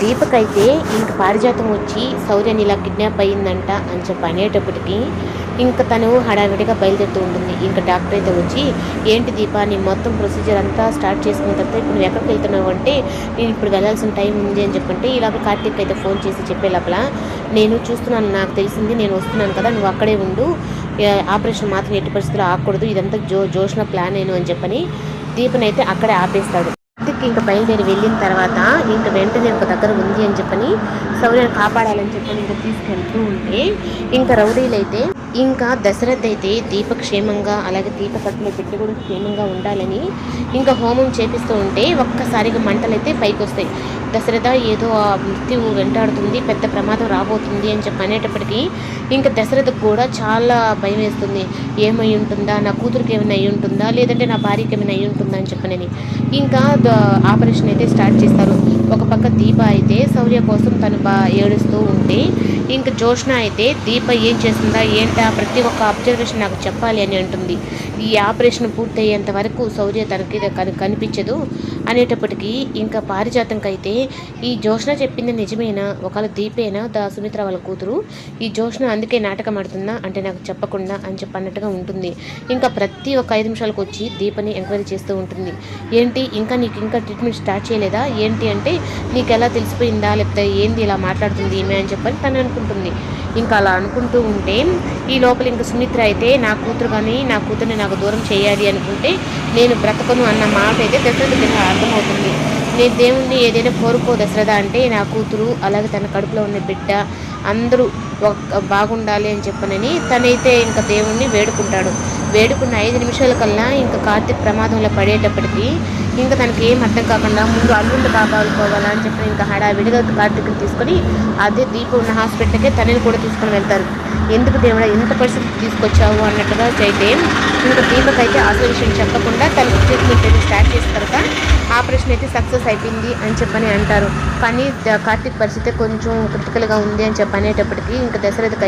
దీపకైతే ఇంక పారిజాతం వచ్చి శౌర్యని ఇలా కిడ్నాప్ అయ్యిందంట అని చెప్పి అనేటప్పటికి ఇంక తను హడావిడిగా బయలుదేరుతూ ఉంటుంది. ఇంక డాక్టర్ అయితే వచ్చి, ఏంటి దీప నీ మొత్తం ప్రొసీజర్ అంతా స్టార్ట్ చేసుకున్న తర్వాత ఇప్పుడు నువ్వు ఎక్కడికి వెళ్తున్నావు అంటే, నేను ఇప్పుడు వెళ్ళాల్సిన టైం ఉంది అని చెప్పంటే, ఇలాగ కార్తీక్ అయితే ఫోన్ చేసి చెప్పే లోపల, నేను చూస్తున్నాను, నాకు తెలిసింది, నేను వస్తున్నాను కదా, నువ్వు అక్కడే ఉండు, ఆపరేషన్ మాత్రం ఎట్టి పరిస్థితుల్లో ఆగకూడదు, ఇదంతా జోష్న ప్లాన్ నేను అని చెప్పని దీపనైతే అక్కడే ఆపేస్తాడు. ఇంక బయలుదేరి వెళ్ళిన తర్వాత ఇంక వెంటనే ఒక దగ్గర ఉంది అని చెప్పని శౌర్యను కాపాడాలని చెప్పని ఇంకా తీసుకెళ్తూ ఉంటే, ఇంకా రౌడీలైతే ఇంకా దశరథ్ అయితే దీప క్షేమంగా, అలాగే దీప కట్టులో పెట్టి కూడా క్షేమంగా ఉండాలని ఇంకా హోమం చేపిస్తూ ఉంటే ఒక్కసారిగా మంటలైతే పైకి వస్తాయి. దశరథ ఏదో ఆ మృత్యువు వెంటాడుతుంది, పెద్ద ప్రమాదం రాబోతుంది అని చెప్పి అనేటప్పటికీ ఇంకా దశరథకు కూడా చాలా భయం వేస్తుంది. ఏమై ఉంటుందా, నా కూతురికి ఏమైనా అయి ఉంటుందా, లేదంటే నా భార్యకి ఏమైనా అయి ఉంటుందా అని చెప్పనని ఇంకా ఆపరేషన్ అయితే స్టార్ట్ చేస్తారు. ఒక పక్క దీప అయితే శౌర్య కోసం తను ఏడుస్తూ ఉంటే, ఇంకా జోష్న అయితే దీప ఏం చేస్తుందా ఏంటా ప్రతి ఒక్క అబ్జర్వేషన్ నాకు చెప్పాలి అని అంటుంది. ఈ ఆపరేషన్ పూర్తయ్యేంత వరకు శౌర్య తనకి కనిపించదు అనేటప్పటికీ ఇంకా పారిజాతంకైతే ఈ జోష్న చెప్పింది నిజమేనా, ఒకవేళ దీపేనా సుమిత్ర వాళ్ళ కూతురు, ఈ జోష్న అందుకే నాటకం ఆడుతుందా అంటే నాకు చెప్పకుండా అని చెప్పన్నట్టుగా ఉంటుంది. ఇంకా ప్రతి ఒక్క 5 నిమిషాలకు వచ్చి దీపని ఎంక్వైరీ చేస్తూ ఉంటుంది. ఏంటి ఇంకా నీకు ఇంకా ట్రీట్మెంట్ స్టార్ట్ చేయలేదా ఏంటి అంటే, నీకు ఎలా తెలిసిపోయిందా, లేకపోతే ఏంది ఇలా మాట్లాడుతుంది ఈమె అని చెప్పని తను అనుకుంటుంది. ఇంకా అలా అనుకుంటూ ఉంటే ఈ లోపల ఇంకా సుమిత్ర అయితే నా కూతురు కానీ నా కూతుర్ని నాకు దూరం చేయాలి అనుకుంటే నేను బ్రతకను అన్న మాట అయితే దశరథకి అర్థమవుతుంది. నేను దేవుణ్ణి ఏదైనా కోరుకో దశరథ అంటే నా కూతురు అలాగే తన కడుపులో ఉన్న బిడ్డ అందరూ బాగుండాలి అని చెప్పనని తనైతే ఇంకా దేవుణ్ణి వేడుకుంటాడు. వేడుకున్న 5 నిమిషాల కల్లా ఇంకా కార్తీక్ ప్రమాదంలో పడేటప్పటికి ఇంకా తనకి ఏం అర్థం కాకుండా ముందు అల్లుండి కాపాడుకోవాలా అని చెప్పి ఇంకా హడావిడిగా కార్తీక్ని తీసుకొని అదే దీప ఉన్న హాస్పిటల్కే తనని కూడా తీసుకొని వెళ్తారు. ఎందుకు దేవుడా ఎంత పరిస్థితి తీసుకొచ్చావు అన్నట్టుగా అయితే ఇంకా దీపకైతే అసలు విషయం చెప్పకుండా తనకి ట్రీట్మెంట్ అయితే స్టార్ట్ చేసిన తర్వాత ఆపరేషన్ అయితే సక్సెస్ అయిపోయింది అని చెప్పని అంటారు. కానీ కార్తీక్ పరిస్థితి కొంచెం క్రిటికల్గా ఉంది అని చెప్పనేటప్పటికీ ఇంకా దశరథ